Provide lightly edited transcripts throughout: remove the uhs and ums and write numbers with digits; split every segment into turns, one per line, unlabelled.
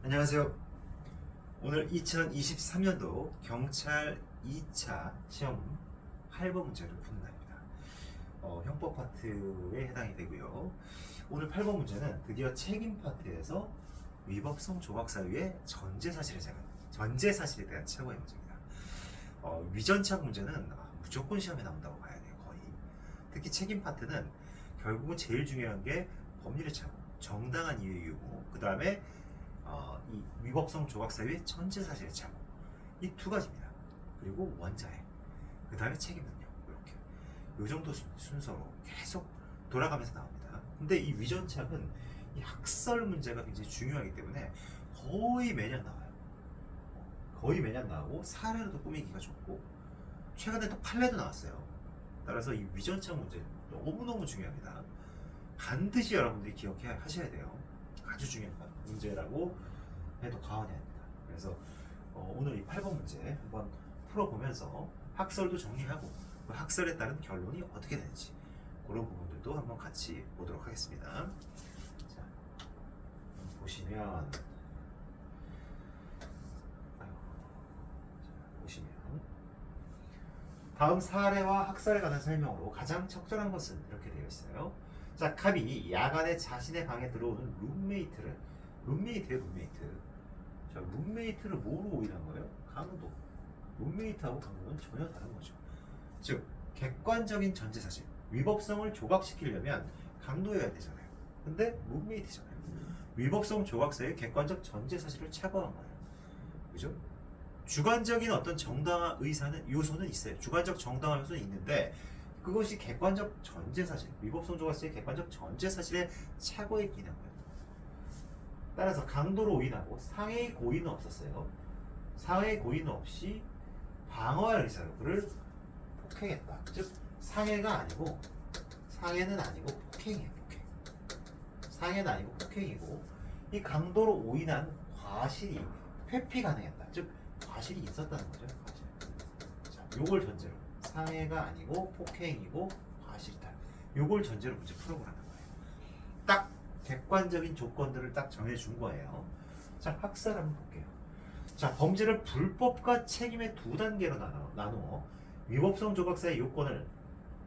안녕하세요. 오늘 2023년도 경찰 2차 시험 8번 문제를 푸는 날입니다. 형법 파트에 해당이 되고요. 오늘 8번 문제는 드디어 책임 파트에서 위법성 조각 사유의 전제 사실에 대한 최고의 문제입니다. 위전착 문제는 무조건 시험에 나온다고 봐야 돼요. 거의. 특히 책임 파트는 결국은 제일 중요한 게 법률의 착오, 정당한 이유의 유무, 그 다음에 이 위법성 조각 사유의 전제 사실의 착오, 이 두 가지입니다. 그리고 원자해, 그 다음에 책임 능력, 이렇게 이 정도 순서로 계속 돌아가면서 나옵니다. 근데 이 위전착은 이 학설 문제가 굉장히 중요하기 때문에 거의 매년 나와요. 거의 매년 나오고 사례로도 꾸미기가 좋고 최근에 또 판례도 나왔어요. 따라서 이 위전착 문제 너무너무 중요합니다. 반드시 여러분들이 기억하셔야 돼요. 아주 중요한 문제라고 해도 과언이 아닙니다. 그래서 오늘 이 8번 문제 한번 풀어보면서 학설도 정리하고 그 학설에 따른 결론이 어떻게 되는지 그런 부분들도 한번 같이 보도록 하겠습니다. 자, 보시면 다음 사례와 학설에 관한 설명으로 가장 적절한 것은 이렇게 되어 있어요. 자, 갑이 야간에 자신의 방에 들어오는 룸메이트예요, 룸메이트. 자, 룸메이트를 뭐로 오인한 거예요? 강도. 룸메이트하고 강도는 전혀 다른 거죠. 즉, 객관적인 전제 사실, 위법성을 조각시키려면 강도여야 되잖아요. 근데 룸메이트잖아요. 위법성 조각사의 객관적 전제 사실을 착오한 거예요. 그죠? 주관적인 어떤 정당한 요소는 있어요. 주관적 정당한 요소는 있는데 그것이 객관적 전제 사실, 위법성 조각사의 객관적 전제 사실에 착오에 기인한 거예요. 따라서 강도로 오인하고 상해의 고의는 없었어요. 상해의 고의는 없이 방어할 의사로 그를 폭행했다. 즉 상해가 아니고 상해는 아니고 폭행이에요. 폭행. 상해는 아니고 폭행이고 이 강도로 오인한 과실이 회피 가능했다. 즉 과실이 있었다는 거죠. 과실. 자, 요걸 전제로 상해가 아니고 폭행이고 과실이다. 요걸 전제로 문제 풀어보라는 거예요. 딱 객관적인 조건들을 딱 정해준 거예요. 자, 학설 한번 볼게요. 자, 범죄를 불법과 책임의 두 단계로 나누어 위법성 조각사의 요건을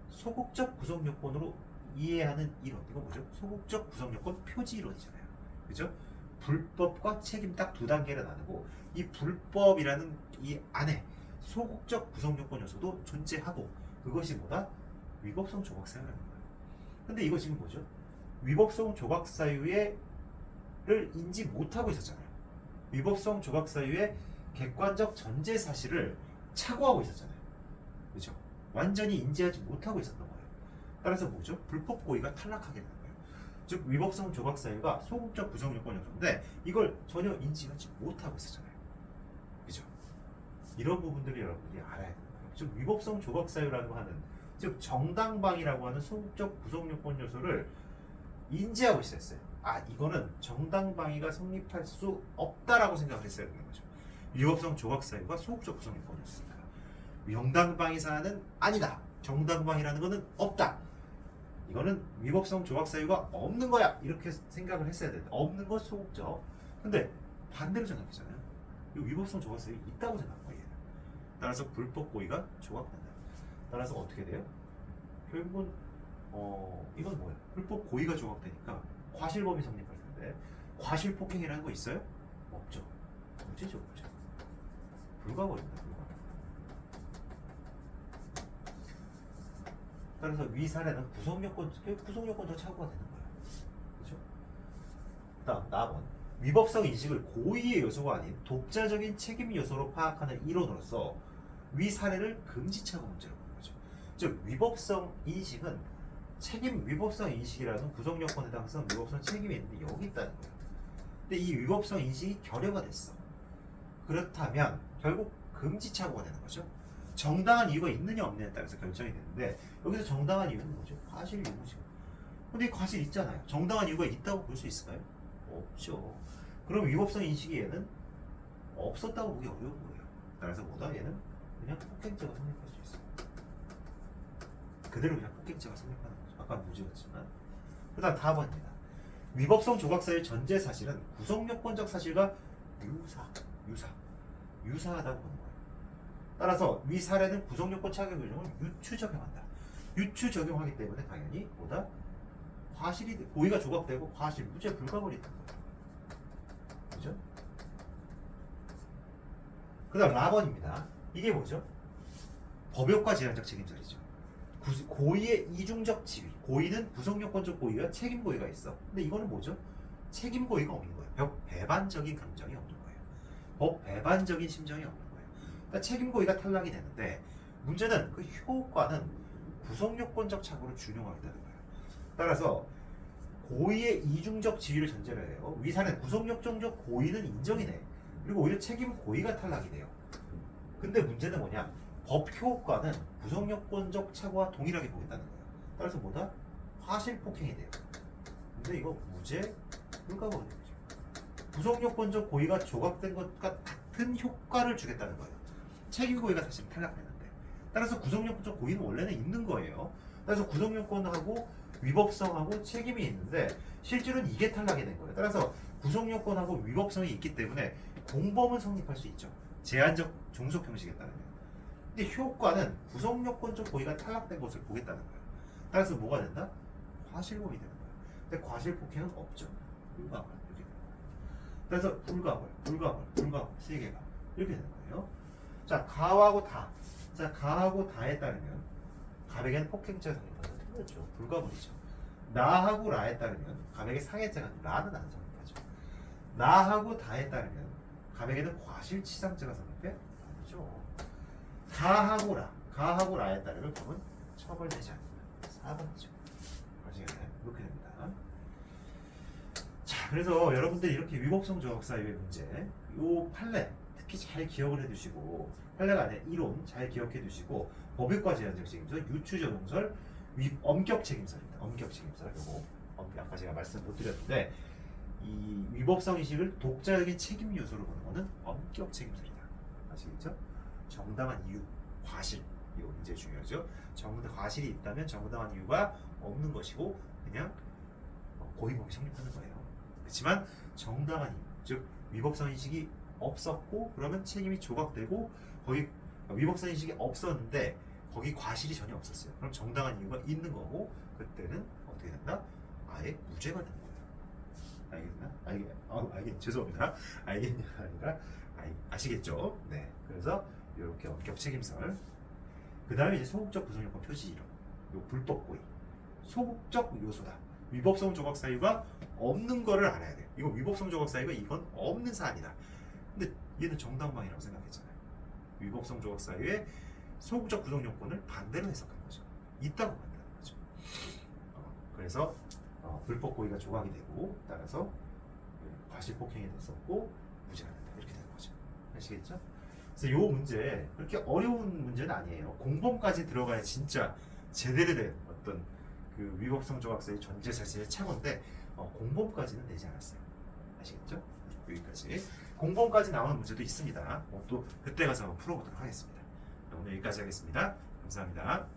소극적 구성 요건으로 이해하는 이론. 이거 뭐죠? 소극적 구성 요건 표지 이론이잖아요. 그죠? 불법과 책임 딱 두 단계로 나누고 이 불법이라는 이 안에 소극적 구성 요건 요소도 존재하고 그것이 뭐다? 위법성 조각 사유라는 거예요. 근데 이거 지금 뭐죠? 위법성 조각 사유를 인지 못하고 있었잖아요. 위법성 조각 사유의 객관적 전제 사실을 착오하고 있었잖아요. 그렇죠? 완전히 인지하지 못하고 있었던 거예요. 따라서 뭐죠? 불법 고의가 탈락하게 되는 거예요. 즉 위법성 조각 사유가 소극적 구성 요건 요소인데 이걸 전혀 인지하지 못하고 있었잖아요. 그죠? 이런 부분들을 여러분들이 알아야 되는 거예요. 즉 위법성 조각 사유라고 하는 즉 정당방위라고 하는 소극적 구성 요건 요소를 인지하고 있었어요. 아, 이거는 정당방위가 성립할 수 없다라고 생각을 했어야 되는 거죠. 위법성 조각 사유가 소극적 구성 요건 요소입니다. 정당방위 사안은 아니다. 정당방위라는 것은 없다. 이거는 위법성 조각 사유가 없는 거야. 이렇게 생각을 했어야 된다. 없는 것 소극적. 근데 반대로 생각했잖아요. 이 위법성 조각 사유 있다고 생각한 거예요. 따라서 불법 고의가 조각된다. 따라서 어떻게 돼요? 결국은 이건 뭐예요? 불법 고의가 조각되니까 과실범위 성립할 텐데 과실 폭행이라는 거 있어요? 없죠. 무죄죠, 무죄. 불가버립니다. 따라서 위 사례는 구성요건도 착오가 되는 거예요. 그렇죠? 다음 4번 위법성 인식을 고의의 요소가 아닌 독자적인 책임 요소로 파악하는 이론으로서 위 사례를 금지착오 문제로 보는 거죠. 즉 위법성 인식은 위법성 인식이라는 구성요건에 해당해서 위법성 책임이 있는데 여기 있다는 거예요. 근데 이 위법성 인식이 결여가 됐어. 그렇다면 결국 금지착오가 되는 거죠. 정당한 이유가 있느냐 없느냐에 따라서 결정이 되는데 여기서 정당한 이유는 뭐죠? 과실 유무죠. 근데 과실 있잖아요. 정당한 이유가 있다고 볼 수 있을까요? 없죠. 그럼 위법성 인식이 얘는 없었다고 보기 어려운 거예요. 따라서 뭐다? 얘는 그냥 폭행죄가 성립할 수 있어요. 그대로 그냥 폭행죄가 성립하는 거죠. 아까 무죄였지만. 그 다음 4번입니다. 위법성 조각사의 전제 사실은 구성요건적 사실과 유사하다고 보는 거예요. 따라서 위 사례는 구성요건 차격 규정을 유추 적용한다. 유추 적용하기 때문에 당연히 보다 과실이 고의가 조각되고 과실 무죄 불가버리는 거예요. 그죠? 그다음 라번입니다. 이게 뭐죠? 법역과 제한적 책임설이죠. 고의의 이중적 지위. 고의는 구성요건적 고의와 책임 고의가 있어. 근데 이거는 뭐죠? 책임 고의가 없는 거예요. 법 배반적인 감정이 없는 거예요. 법 배반적인 심정이 없는 거예요. 그러니까 책임 고의가 탈락이 되는데 문제는 그 효과는 구성요건적 착오를 준용하겠다는 거예요. 따라서 고의의 이중적 지위를 전제로 해요. 위사는 구성요건적 고의는 인정이 돼. 그리고 오히려 책임 고의가 탈락이 돼요. 근데 문제는 뭐냐? 법 효과는 구성요건적 착오와 동일하게 보겠다는 거예요. 따라서 뭐다? 과실폭행이 돼요. 근데 이거 무죄 불가버리는 거죠. 구성요건적 고의가 조각된 것과 같은 효과를 주겠다는 거예요. 책임 고의가 사실 탈락되는데. 따라서 구성요건적 고의는 원래는 있는 거예요. 따라서 구성요건하고 위법성하고 책임이 있는데 실제로는 이게 탈락이 된 거예요. 따라서 구성요건하고 위법성이 있기 때문에 공범은 성립할 수 있죠. 제한적 종속 형식에 따르면. 근데 효과는 구성요건적 고의가 탈락된 것을 보겠다는 거예요. 따라서 뭐가 된다? 과실범이 되는 거예요. 근데 과실폭행은 없죠. 불가벌 이렇게 되는 거예요. 그래서 불가벌 세 개가 이렇게 되는 거예요. 자, 가하고 다. 자, 가하고 다에 따르면 가백에는 폭행죄가 성립하죠. 틀렸죠. 불가벌이죠. 나하고 라에 따르면 가백의 상해죄가 라는 안 성립하죠. 나하고 다에 따르면 가백에는 과실치상죄가 성립해? 아니죠. 가하고 라에 따르면 법은 처벌되지 않는다. 4번이죠. 아시겠나요? 이렇게 됩니다. 자, 그래서 여러분들이 이렇게 위법성 조각사유의 문제, 요 판례 특히 잘 기억을 해두시고, 판례가 아니라 이론 잘 기억해 두시고, 법역과 제한적 책임설, 유추적용설, 엄격 책임설입니다. 엄격 책임설. 요거 아까 제가 말씀 못 드렸는데 이 위법성 인식을 독자적인 책임 요소로 보는 거는 엄격 책임설이다. 아시겠죠? 정당한 이유, 과실 이거 굉장히 중요하죠. 과실이 있다면 정당한 이유가 없는 것이고 그냥 고의범이 성립하는 거예요. 그렇지만 정당한 이유, 즉 위법성 인식이 없었고 그러면 책임이 조각되고 거기 위법성 인식이 없었는데 거기 과실이 전혀 없었어요. 그럼 정당한 이유가 있는 거고 그때는 어떻게 된다? 아예 무죄가 되는 거예요. 알겠나? 죄송합니다. 알겠냐 아니라 아시겠죠? 네. 그래서 이렇게 엄격 책임설. 그 다음에 이제 소극적 구성요건 표시 이론. 요 불법 고의. 소극적 요소다. 위법성 조각 사유가 없는 거를 알아야 돼요. 이거 위법성 조각 사유가 이건 없는 사안이다. 근데 얘는 정당방위라고 생각했잖아요. 위법성 조각 사유의 소극적 구성 요건을 반대로 해석한 거죠. 있다고 만드는 거죠. 그래서 불법 고의가 조각이 되고 따라서 과실 폭행이 됐었고 무죄가 된다 이렇게 되는 거죠. 아시겠죠? 그래서 이 문제 그렇게 어려운 문제는 아니에요. 공범까지 들어가야 진짜 제대로 된 어떤 그 위법성 조각사의 전제 사실의 착오인데 공범까지는 내지 않았어요. 아시겠죠? 여기까지. 공범까지 나오는 문제도 있습니다. 또 그때 가서 한번 풀어보도록 하겠습니다. 오늘 여기까지 하겠습니다. 감사합니다.